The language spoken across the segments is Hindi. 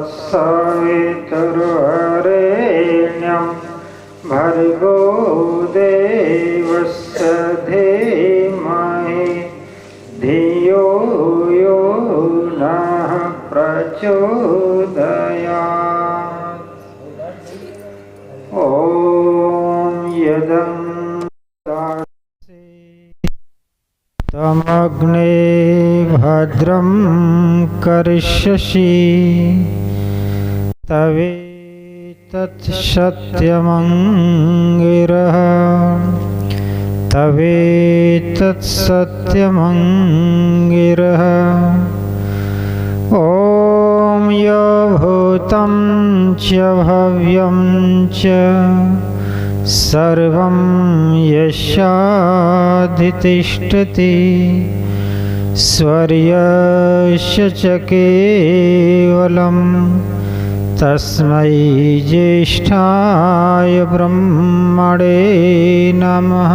तत्सवितुर्वरेण्यं भर्गो देवस्य धीमहि धियो यो नः प्रचोदयात्। ॐ यदं तमग्ने भद्रं करिष्यसि तवेतत्सत्यमङ्गिरः तवेतत्सत्यमङ्गिरः। ॐ यो भूतं च भव्यं च सर्वं यस्याधितिष्ठति स्वर्यस्य च केवलं तस्मै ज्येष्ठाय ब्रह्मणे नमः।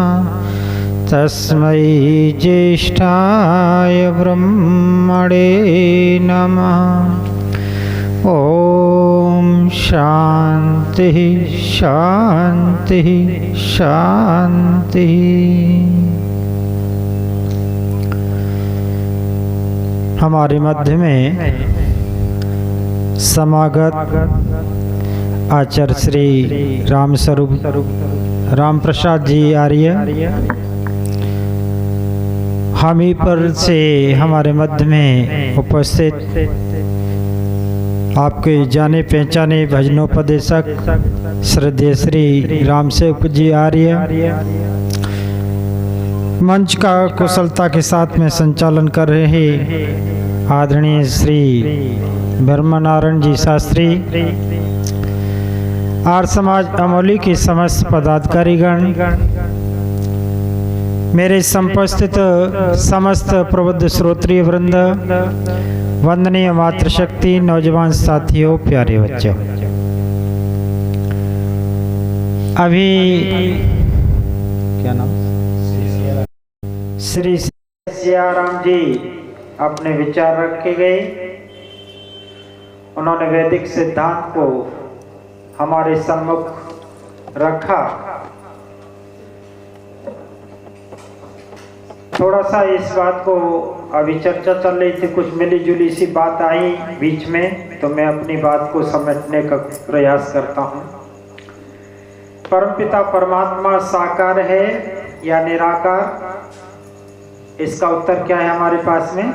तस्मै ज्येष्ठाय ब्रह्मणे नमः। ओम शांति शांति शांति। हमारे मध्य में समागत आचार्य श्री राम स्वरूप राम प्रसाद जी आर्य हामी पर से हमारे मध्य में उपस्थित आपके जाने पहचाने भजनोपदेशक श्रद्धेय श्री राम सेवक जी आर्य, मंच का कुशलता के साथ में संचालन कर रहे आदरणीय श्री ब्रह्मनारायण जी शास्त्री, आर्य समाज अमोली की समस्त पदाधिकारीगण, मेरे समुपस्थित समस्त प्रबुद्ध श्रोत्रिय वृंद, वंदनीय मातृशक्ति, नौजवान साथियों, प्यारे बच्चों, अभी क्या नाम श्री सियाराम जी अपने विचार रखे गए। उन्होंने वैदिक सिद्धांत को हमारे सम्मुख रखा। थोड़ा सा इस बात को अभी चर्चा चल रही थी, कुछ मिली जुली सी बात आई बीच में, तो मैं अपनी बात को समेटने का प्रयास करता हूँ। परमपिता परमात्मा साकार है या निराकार? इसका उत्तर क्या है हमारे पास में?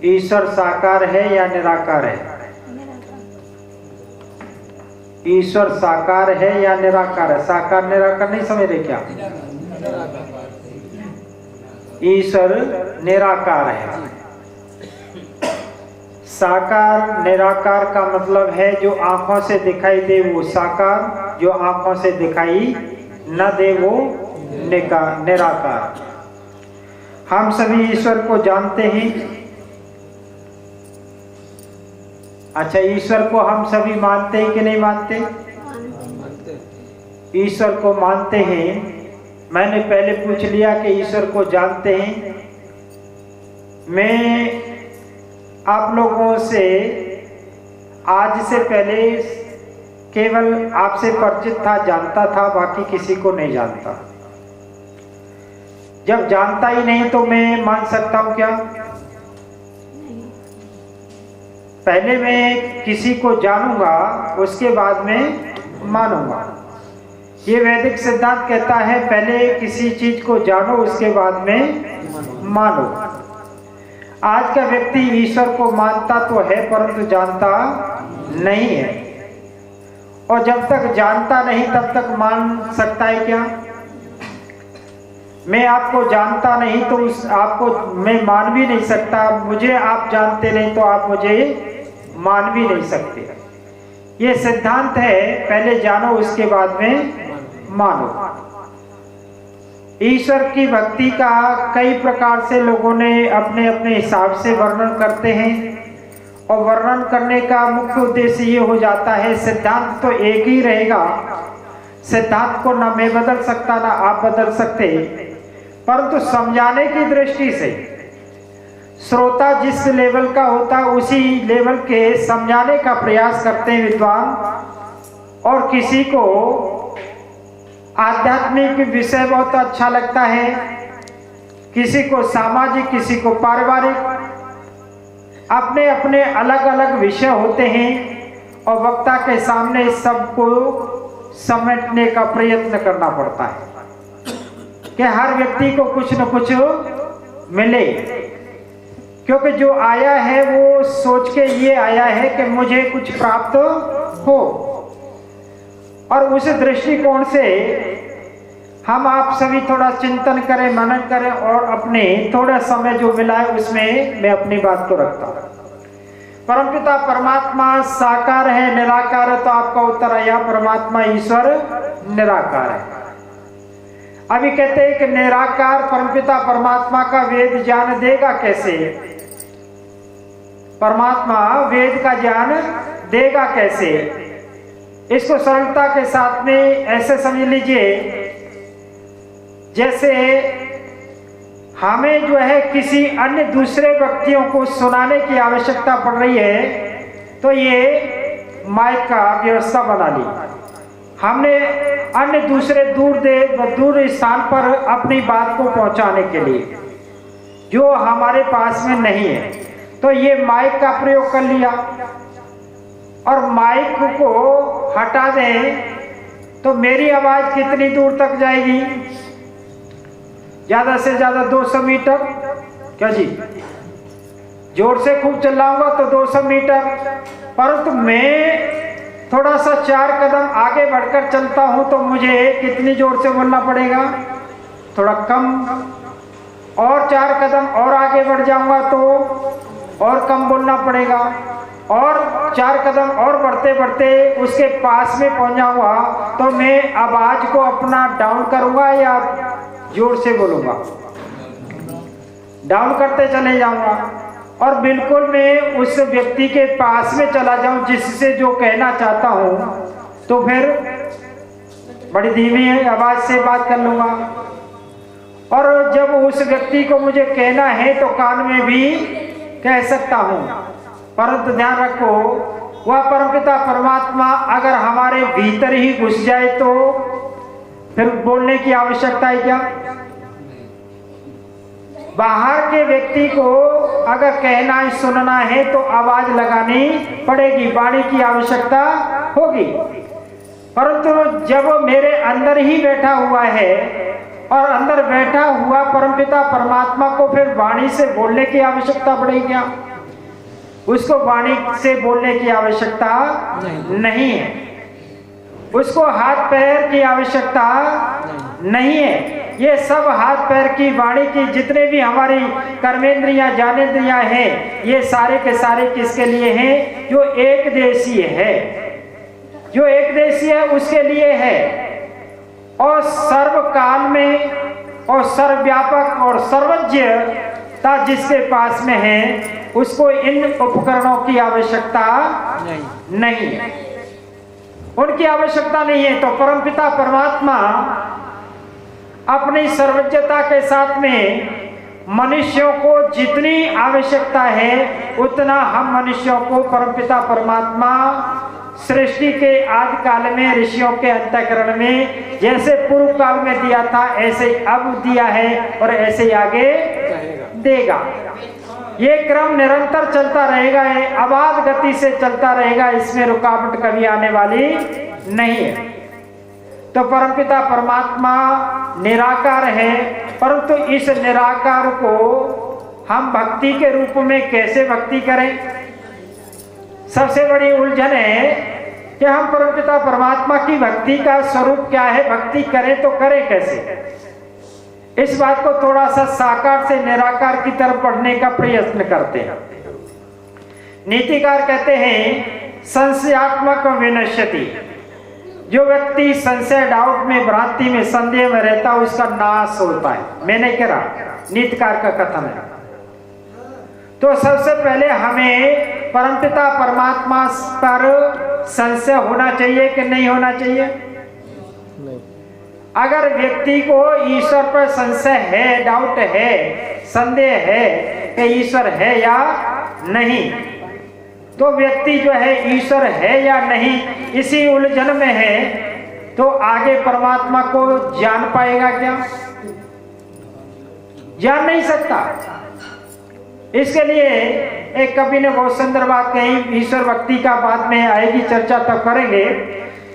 ईश्वर साकार है या निराकार है? ईश्वर साकार है या निराकार है? साकार निराकार नहीं समझ रहे क्या? ईश्वर निराकार है। साकार निराकार का मतलब है जो आंखों से दिखाई दे वो साकार, जो आंखों से दिखाई न दे वो निराकार। हम सभी ईश्वर को जानते हैं। अच्छा, ईश्वर को हम सभी मानते हैं कि नहीं मानते? ईश्वर को मानते हैं। मैंने पहले पूछ लिया कि ईश्वर को जानते हैं। मैं आप लोगों से आज से पहले केवल आपसे परिचित था, जानता था, बाकी किसी को नहीं जानता। जब जानता ही नहीं तो मैं मान सकता हूं क्या? पहले मैं किसी को जानूंगा, उसके बाद में मानूंगा। ये वैदिक सिद्धांत कहता है पहले किसी चीज को जानो, उसके बाद में मानो। आज का व्यक्ति ईश्वर को मानता तो है परंतु जानता नहीं है, और जब तक जानता नहीं तब तक मान सकता है क्या? मैं आपको जानता नहीं तो आपको मैं मान भी नहीं सकता। मुझे आप जानते नहीं तो आप मुझे मान भी नहीं सकते। ये सिद्धांत है पहले जानो उसके बाद में मानो। ईश्वर की भक्ति का कई प्रकार से लोगों ने अपने अपने हिसाब से वर्णन करते हैं, और वर्णन करने का मुख्य उद्देश्य ये हो जाता है सिद्धांत तो एक ही रहेगा। सिद्धांत को ना मैं बदल सकता ना आप बदल सकते, परंतु समझाने की दृष्टि से श्रोता जिस लेवल का होता है उसी लेवल के समझाने का प्रयास करते हैं विद्वान। और किसी को आध्यात्मिक विषय बहुत अच्छा लगता है, किसी को सामाजिक, किसी को पारिवारिक, अपने अपने अलग अलग विषय होते हैं और वक्ता के सामने सबको समेटने का प्रयत्न करना पड़ता है कि हर व्यक्ति को कुछ न कुछ मिले, क्योंकि जो आया है वो सोच के ये आया है कि मुझे कुछ प्राप्त हो। और उस दृष्टिकोण से हम आप सभी थोड़ा चिंतन करें, मनन करें और अपने थोड़ा समय जो मिला है उसमें मैं अपनी बात को रखता हूँ। परमपिता परमात्मा साकार है, निराकार है, तो आपका उत्तर आया परमात्मा ईश्वर निराकार है। अभी कहते हैं कि निराकार परमपिता परमात्मा का वेद ज्ञान देगा कैसे? परमात्मा वेद का ज्ञान देगा कैसे? इसको सरलता के साथ में ऐसे समझ लीजिए, जैसे हमें जो है किसी अन्य दूसरे व्यक्तियों को सुनाने की आवश्यकता पड़ रही है, तो ये माइक का व्यवस्था बना ली। हमने अन्य दूसरे दूर स्थान पर अपनी बात को पहुंचाने के लिए, जो हमारे पास में नहीं है, तो ये माइक का प्रयोग कर लिया। और माइक को हटा दें तो मेरी आवाज कितनी दूर तक जाएगी? ज्यादा से ज्यादा 200 मीटर। क्या जी? जोर से खूब चिल्लाऊंगा तो 200 मीटर, परंतु मैं थोड़ा सा 4 कदम आगे बढ़कर चलता हूं तो मुझे कितनी जोर से बोलना पड़ेगा? थोड़ा कम। और 4 कदम और आगे बढ़ जाऊंगा तो और कम बोलना पड़ेगा। और 4 कदम और बढ़ते बढ़ते उसके पास में पहुंच जाऊंगा तो मैं आवाज को अपना डाउन करूंगा या जोर से बोलूंगा? डाउन करते चले जाऊंगा। और बिल्कुल मैं उस व्यक्ति के पास में चला जाऊं जिससे जो कहना चाहता हूं, तो फिर बड़ी धीमी आवाज से बात कर लूंगा। और जब उस व्यक्ति को मुझे कहना है तो कान में भी कह सकता हूं, परंतु ध्यान रखो, वह परमपिता परमात्मा अगर हमारे भीतर ही घुस जाए तो फिर बोलने की आवश्यकता है क्या? बाहर के व्यक्ति को अगर कहना है, सुनना है, तो आवाज लगानी पड़ेगी, वाणी की आवश्यकता होगी। परंतु जब मेरे अंदर ही बैठा हुआ है और अंदर बैठा हुआ परमपिता परमात्मा को फिर वाणी से बोलने की आवश्यकता पड़ेगी क्या? उसको वाणी से बोलने की आवश्यकता नहीं है। उसको हाथ पैर की आवश्यकता नहीं है। ये सब हाथ पैर की, वाणी की, जितने भी हमारी कर्मेंद्रियां, ज्ञानेंद्रियां हैं, ये सारे के सारे किसके लिए हैं? जो एक देशीय है, जो एक देशीय है उसके लिए है। और सर्वकाल में और सर्वव्यापक और सर्वज्ञता जिसके पास में है, उसको इन उपकरणों की आवश्यकता नहीं है, उनकी आवश्यकता नहीं है। तो परमपिता परमात्मा अपनी सर्वज्ञता के साथ में मनुष्यों को जितनी आवश्यकता है उतना हम मनुष्यों को परमपिता परमात्मा सृष्टि के आदि काल में ऋषियों के अंतःकरण में जैसे पूर्व काल में दिया था, ऐसे अब दिया है और ऐसे आगे देगा। ये क्रम निरंतर चलता रहेगा, ये अबाध गति से चलता रहेगा, इसमें रुकावट कभी आने वाली नहीं है। तो परमपिता परमात्मा निराकार है, परंतु इस निराकार को हम भक्ति के रूप में कैसे भक्ति करें? सबसे बड़ी उलझन है कि हम परमपिता परमात्मा की भक्ति का स्वरूप क्या है, भक्ति करें तो करें कैसे? इस बात को थोड़ा सा साकार से निराकार की तरफ बढ़ने का प्रयत्न करते हैं। नीतिकार कहते हैं संशयात्मक विनश्यति, जो व्यक्ति संशय, डाउट में, भ्रांति में, संदेह में रहता है उसका नाश होता है। मैंने कह रहा, नीतिकार का कथन है। तो सबसे पहले हमें परमपिता परमात्मा पर संशय होना चाहिए कि नहीं होना चाहिए? अगर व्यक्ति को ईश्वर पर संशय है, डाउट है, संदेह है, कि ईश्वर है या नहीं। तो व्यक्ति जो है ईश्वर है या नहीं इसी उलझन में है, तो आगे परमात्मा को जान पाएगा क्या? जान नहीं सकता। इसके लिए एक कवि ने बहुत सुंदर बात कही, ईश्वर भक्ति का बाद में आएगी चर्चा, तब करेंगे।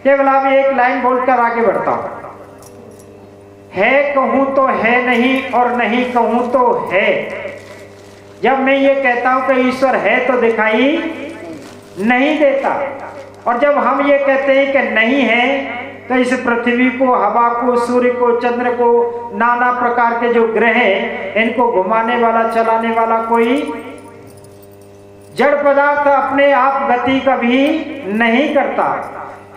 केवल आप एक लाइन बोलकर आगे बढ़ता हूं। है कहूं तो है नहीं और नहीं कहूं तो है। जब मैं ये कहता हूं कि ईश्वर है तो दिखाई नहीं देता, और जब हम ये कहते हैं कि नहीं है तो इस पृथ्वी को, हवा को, सूर्य को, चंद्र को, नाना प्रकार के जो ग्रह हैं इनको घुमाने वाला, चलाने वाला कोई जड़ पदार्थ अपने आप गति कभी नहीं करता।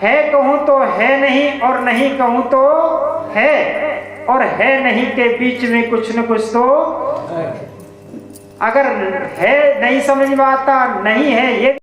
है कहूं तो है नहीं और नहीं कहूं तो है, और है नहीं के बीच में कुछ न कुछ तो अगर है नहीं समझ में आता, नहीं है ये